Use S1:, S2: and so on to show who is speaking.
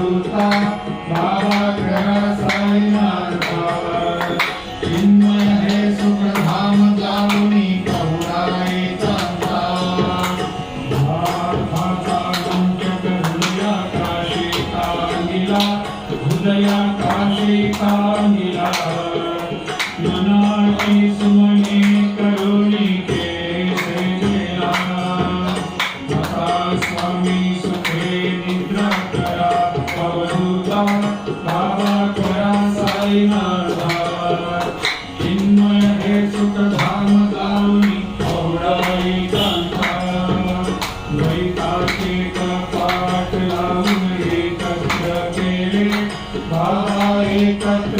S1: मारुता बाबा करा साईनाथा चिन्मय हे सुखधाम जाऊनी कवडाई चांदा भारताचा गुंजक हृदयाकाशी कांगिला हृदयाकाशी कांगिला मनाची सुमने करुणी केसे देला आता स्वामी सुखे निद्रा करा अवधूता बाबा करा साईनाथा चिन्मय हे सुखधाम जाऊनी कवडाई कांता द्वैताचे कपाट लावून एकत्र केले बाबा एकत्र